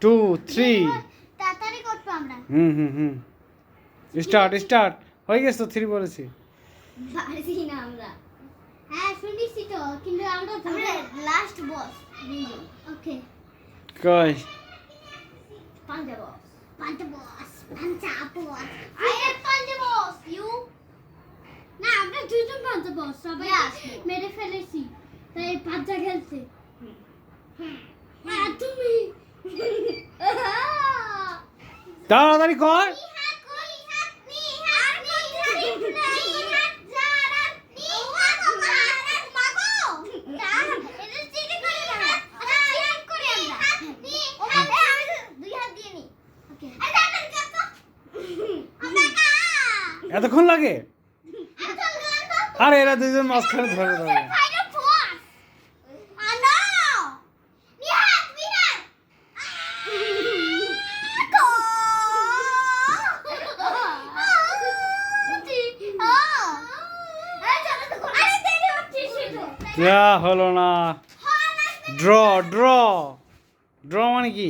2 3 তাড়াতাড়ি করব আমরা। হুম স্টার্ট হয়ে গেছে তো 3 বলেছি। পারছি না আমরা। হ্যাঁ শুনেছি তো, কিন্তু আমরা লাস্ট বস। ওকে কই পাঞ্জা বস। পাঞ্জা বস। আই এম পাঞ্জা বস। ইউ না, আমরা দুজন পাঞ্জা বস। সবাই মেরে ফেলেছি, তাই পাঞ্জা খেলছে। আর তুমি তাড়াতাড়ি কর। এতক্ষণ লাগে? আরে এরা দুজন মাঝখানে ধরে ধরে হলো না। ড্র ড্র ড্র মানে কি?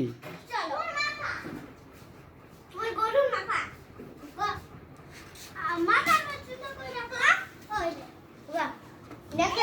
দেখো